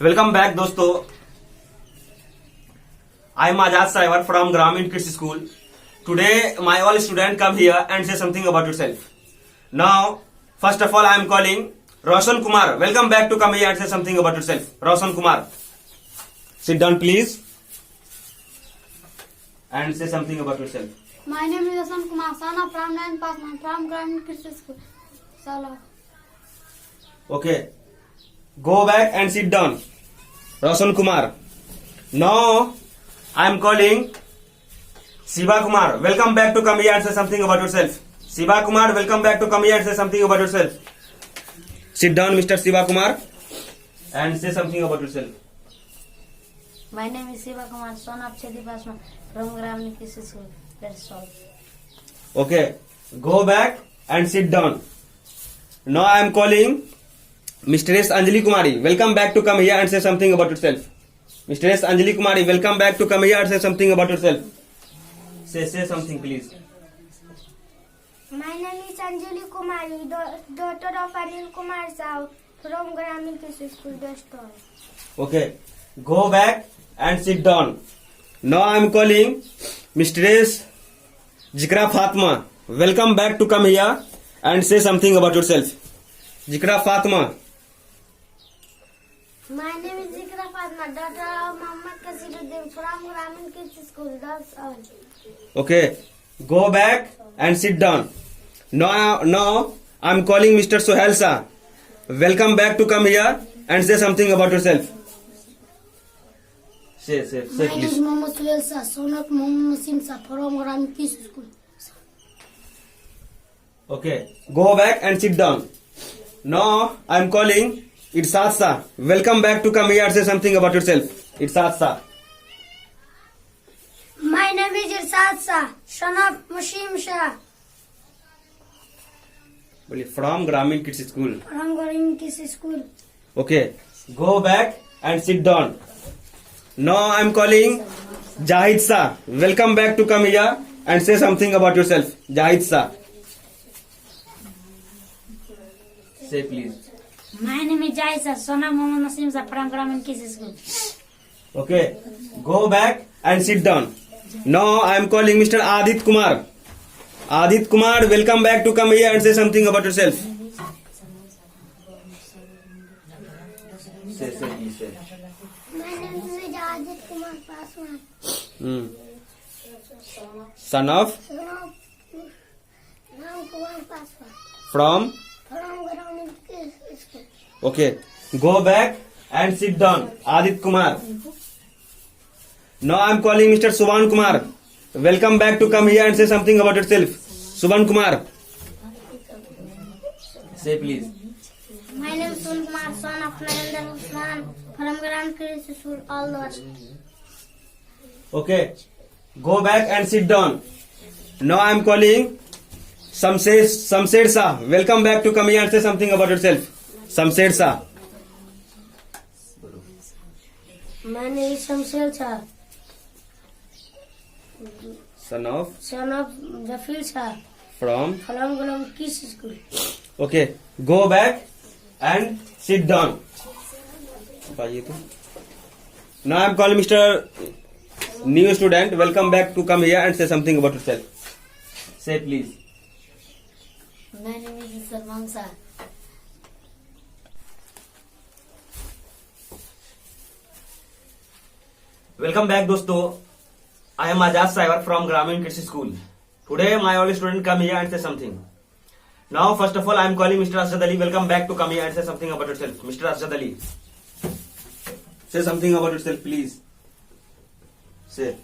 Welcome back दोस्तों। I am Ajad Saiwar from Gramin Kids School. Today my all students come here and say something about yourself. Now, first of all I am calling Roshan Kumar. Welcome back to come here and say something about yourself. Roshan Kumar. Sit down please and say something about yourself. My name is Roshan Kumar, son of Ramlan Pasman from Gramin Kids School. Salah. Okay. Go back and sit down. Roshan Kumar. Now I am calling Shiva Kumar. Welcome back to come here and say something about yourself. Shiva Kumar, welcome back to come here and say something about yourself. Sit down, Mr. Shiva Kumar, and say something about yourself. My name is Shiva Kumar, son of Chedi Pasman from Gramin Kids School. That's all. Okay. Go back and sit down. Now I am calling Mr. S. Anjali Kumari. Welcome back to come here and say something about yourself. Mr. S. Anjali Kumari, welcome back to come here and say something about yourself. Say something please. My name is Anjali Kumari, daughter of Anil Kumar Sahu from Gramin Kids School, Dostal. Okay. Go back and sit down. Now I am calling Mr. S. Jikra Fatma. Welcome back to come here and say something about yourself. Jikra Fatma. My name is Zikra Fatma, daughter of Muhammad Kasiruddin from Gramin Kids School, that's all. Okay. Go back and sit down. Now I am calling Mr. Sohail Shah. Welcome back to come here and say something about yourself. Say My name is please. Mohammad Suhail Shah, son of Muhammad Nasim Shah from Gramin Kids School. Okay. Go back and sit down. Now I am calling Irsad Shah. Welcome back to come here and say something about yourself. Irsad Shah. My name is Irsad Shah, son of Mushim Shah From Gramin Kids School. from Gramin Kids School. Okay. Go back and sit down. Now I am calling Jahid Shah. Welcome back to come here and say something about yourself. Jahid Shah. Say please. My name is Jaisa, son of Muhammad Nasim Shah from Gramin Kids School. Okay. Go back and sit down. Now I am calling Mr. Adit Kumar. Adit Kumar, welcome back to come here and say something about yourself. Say please. Say. My name is Ajit Kumar Pasman, Son of son of Ram Kumar Pasman from. from Gramin Kids School. Okay. Go back and sit down. Adit Kumar. Now I am calling Mr. Subhan Kumar. Welcome back to come here and say something about yourself. Subhan Kumar. Say please. My name is Sun Kumar, son of Narendra Usman from Gramin Kids School, all those. Okay. Go back and sit down. Now I am calling Samshed Shah. Welcome back to come here and say something about yourself. Samshed Shah. My name is Shamsher Shah, Son of son of Jafil Shah from. from Gramin Kids School. Okay. Go back and sit down. Now I am calling Mr. New student. Welcome back to come here and say something about yourself. Say please. My name is Salman Shah. Welcome back दोस्तों. I am Ajad Saiwar from Gramin Kids School. Today my all student come here and say something. Now first of all I am calling Mr. Asjad Ali. Welcome back to come here and say something about yourself. Mr. Asjad Ali. Say something about yourself please. Say.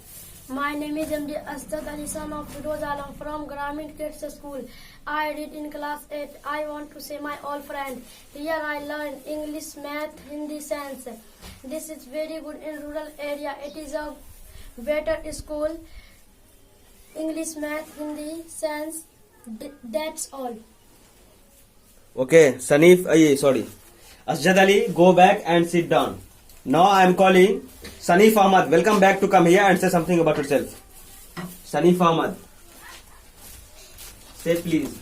My name is MD Asjad Ali, son of Firoz Alam from Gramin Kids School. I read in class 8. I want to say my old friend. Here I learn English, math, Hindi, science. This is very good in rural area. It is a better school. English, math, Hindi, science. That's all. Okay, Asjad Ali, go back and sit down. Now I am calling Sanif Ahmad. Welcome back to come here and say something about yourself. Sanif Ahmad. Say please.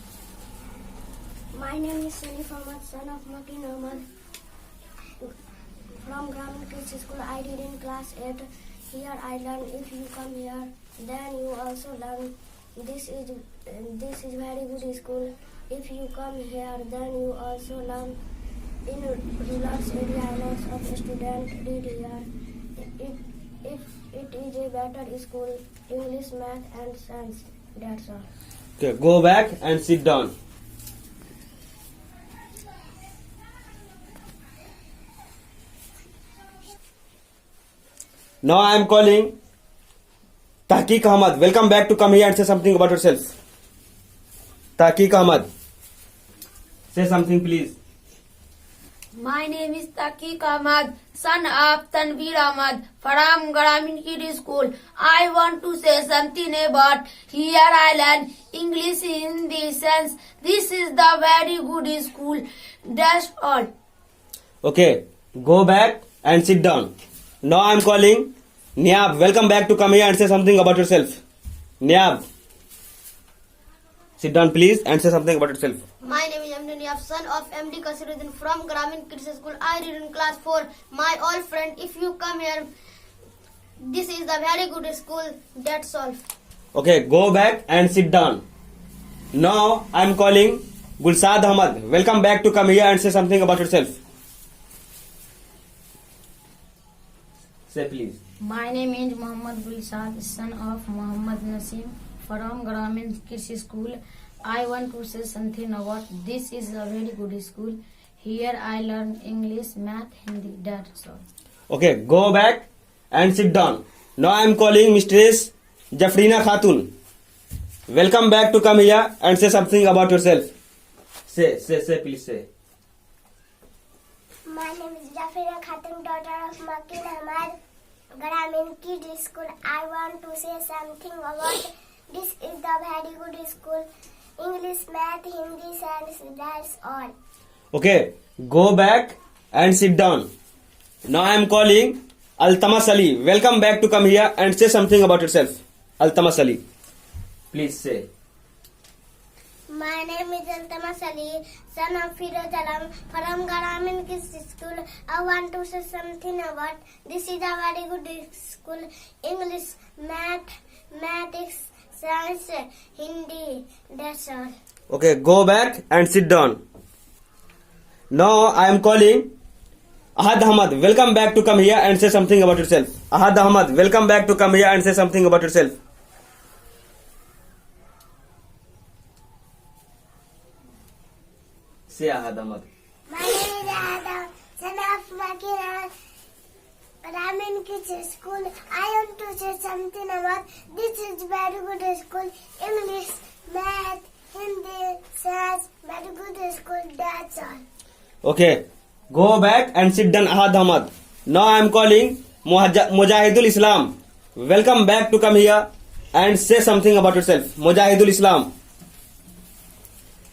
My name is Sanif Ahmad, son of Makin Ahmad from Grammar Kids School. I read in class 8. Here I learn. If you come here, then you also learn. This is very good school. If you come here, then you also learn. In rural area, lots of students read here. It is a better school. English, math, and science. That's all. Okay, go back and sit down. Now I am calling Tahqiq Ahmad. Welcome back to come here and say something about yourself. Tahqiq Ahmad, say something please. My name is Tahqiq Ahmad, son of Tanveer Ahmad from Gramin Kid School. I want to say something about here I learn English, Hindi, science. This is the very good school. That's all. Okay, go back and sit down. Now I am calling Niab. Welcome back to come here and say something about yourself. Niab, sit down please and say something about yourself. My name is MD Niab, son of MD Kasiruddin from Gramin Kids School. I read in class 4. My old friend, if you come here, this is the very good school. That's all. Okay, go back and sit down. Now I am calling Gulsad Ahmad. Welcome back to come here and say something about yourself. Say please. My name is Muhammad Gulsad, son of Muhammad Nasim from Gramin Kids School. I want to say something about this is a very good school. Here I learn English, math, Hindi. That's all. Okay, go back and sit down. Now I am calling Mistress Jafrina Khatun. Welcome back to come here and say something about yourself. Say please say. My name is Jafrina Khatun, daughter of Makin Ahmad, Gramin Kids School. I want to say something about this is the very good school. English, math, Hindi, science, that's all. Okay, go back and sit down. Now I am calling Altamas Ali. Welcome back to come here and say something about yourself. Altamas Ali, please say. My name is Altamas Ali, son of Firoz Alam from Gramin Kids School. I want to say something about this is a very good school. English, mathematics, science, Hindi, that's all. Okay, go back and sit down. Now I am calling Ahad Ahmad. Welcome back to come here and say something about yourself. Ahad Ahmad, welcome back to come here and say something about yourself. Say Ahad Ahmad. My name is Adam, son of Makina, Gramin Kids School. I want to say something about this is very good school. English, math, Hindi, science, very good school. That's all. Okay, go back and sit down, Ahad Ahmad. Now I am calling Mujahidul Islam. Welcome back to come here and say something about yourself. Mujahidul Islam.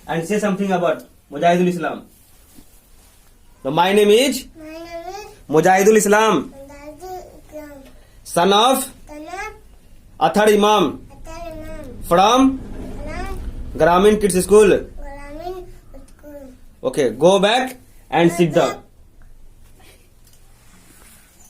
And say something about Mujahidul Islam. Now my name is My name is Mujahidul Islam, Islam, son of Tanab Athar Imam Atarinam, from Gramin Kids School. Gramin School. Okay, go back and sit down.